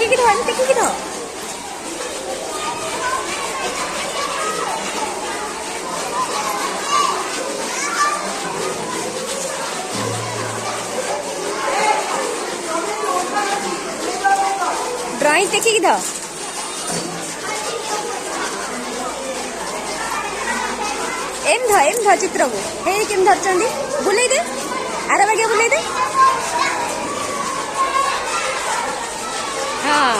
ଟେକିକି ଧର ଟେକିକି ଧର। ଡ୍ରଇଂ ଟେକିକି ଧର। ଏମ ଧ ଚିତ୍ରକୁ ହେଇ କେମିତି ଧରିଛନ୍ତି ବୁଲେଇ ଦେ ଆର ବାଗିଆ ବୁଲେଇ ଦେ। ହଁ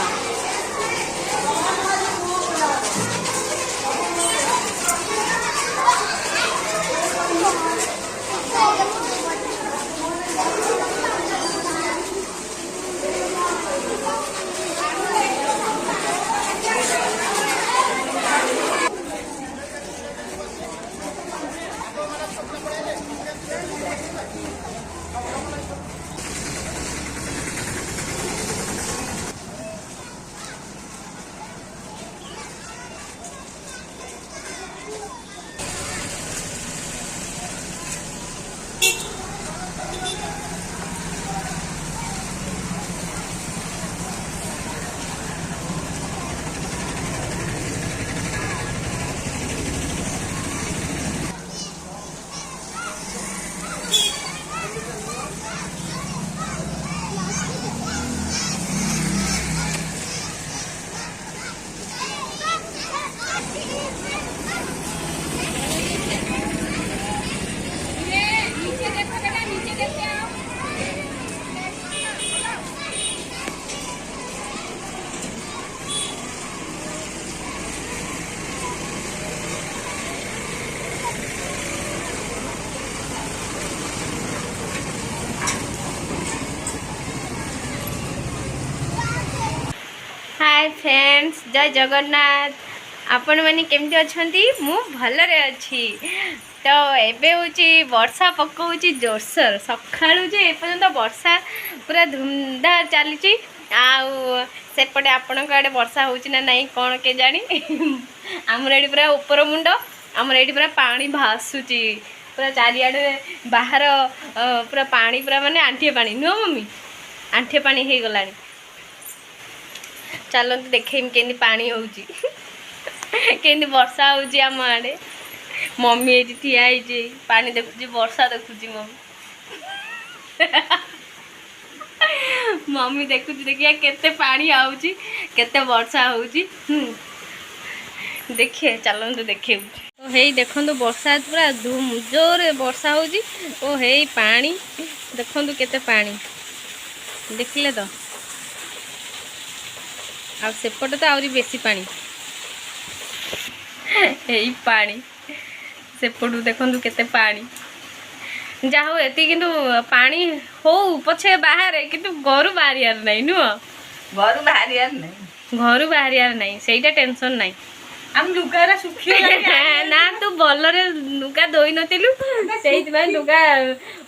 हाय फ्रेंड्स जय जगन्नाथ आपण मैंने केमती अच्छा मु भलरे अच्छी तो एबे होची वर्षा पकाउची जोरसोर सकाळू जे एपर्यंत वर्षा पूरा धूमधार चली सेपटे आपण आड़े वर्षा होची ना नहीं कौन के जानी आमर एडी पूरा ऊपर मुंड आमर एडी पूरा पानी भासुची पूरा चारिआडे बाहर पूरा पानी पूरा माने आंठिए पानी नुह मम्मी आंठिए पानी हो गलानी। चलते देखेम केंदी पानी होउची केंदी वर्षा होउची आम आड़े मम्मी ये ठिया है पानी देखुची वर्षा देखुची मम्मी मम्मी देखुची देखिए केते पानी आउची केते वर्षा होउची देखिए चलते देखे तो हेई देखंतु वर्षा पूरा धूम जोर वर्षा होउची ओ हेई पानी देखंतु केते पानी देखले तो आ सेपटे तो आहरी बेसी पानी यही पानी सेपटू देखु केते पानी जा हो एति किंतु पानी हो पछे बाहर किंतु घर बाहर नहीं नुह घर बाहर नहीं सेटा टेंशन नहीं हम लुगारा सुखी ना तू भलरे लुगा धोई नथिलु सेहित भाई लुगा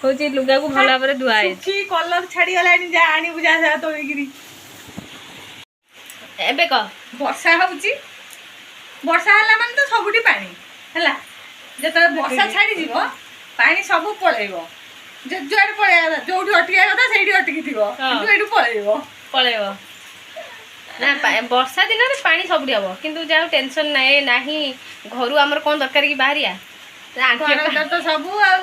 होची लुगा को भला भाबरे धुआ है सुखी कलर छाड़ी गलानी जा आनी बुझा जा तोइगिरी एबे क वर्षा होउची वर्षा हला माने तो सबुठी पानी हला जत वर्षा छाड़ी जीवो पानी सब पळेइबो जे जुआड पळेया जोठी अटकिया कथा सेठी अटकी थिबो किंतु एठु पळेइबो ना वर्षा दिन में पानी सबुठी हबो किंतु जा टेंशन नाही नाही घरु हमर कोन दरकार की बाहरिया तो सब आ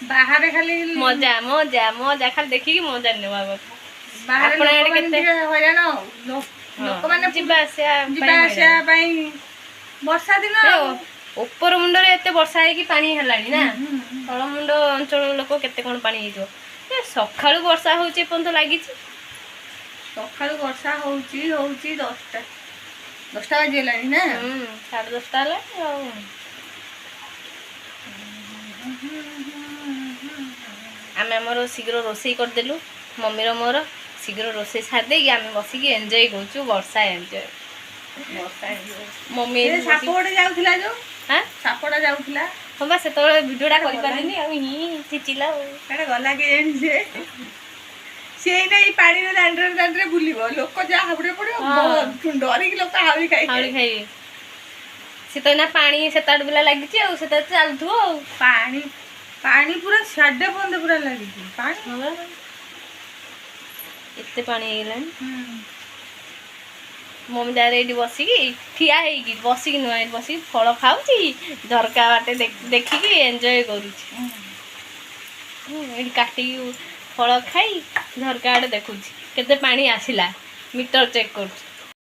बाहर खाली मजा मजा मजा खाली देखि की मजा नेवा बाहर आपण आडे केते हैरान लोक माने जिबा आसिया वर्षा दिन ऊपर मुंड रे एते वर्षा है कि पानी हलानी ना तळ मुंड अंचल लोक केते कोन पानी हिजो ए सखाळू वर्षा होची पण तो लागी सखाळू वर्षा होची होची 10टा बाजिलानी ना 10:30 हला आमे हमर शीघ्र रोसई कर देलु मम्मी रो मोर शीघ्र रोसई छाड़ दे आमे बसिकी एन्जॉय करछु वर्षा एन्जॉय मम्मी सापोडे जाउथिला जो हां सापोडा जाउथिला हम बस तोळे वीडियोटा करि पारनी आ ही चिचिला काडे गला के एन से नै पानी रे दांडरे बुलिबो लोक जा हाबडे पड़ो डरी के लोक हावी खाई से तो ना पानी से तड बिला लागी छी आ से त चलथु पानी पानी पूरा साडे बंद पूरा लागी पानी इतने पानी ମମି ତାର ଏଇଠି ବସିକି ଠିଆ ହେଇକି ବସିକି ନୁହଁ ଏଇଠି ବସିକି ଫଳ ଖାଉଛି ଝରକା ବାଟେ ଦେଖିକି ଏନ୍ଜୟ କରୁଛି। ଏଇଠି କାଟିକି ଫଳ ଖାଇ ଝରକା ଆଡ଼େ ଦେଖୁଛି କେତେ ପାଣି ଆସିଲା ମିଟର ଚେକ୍ କରୁଛି।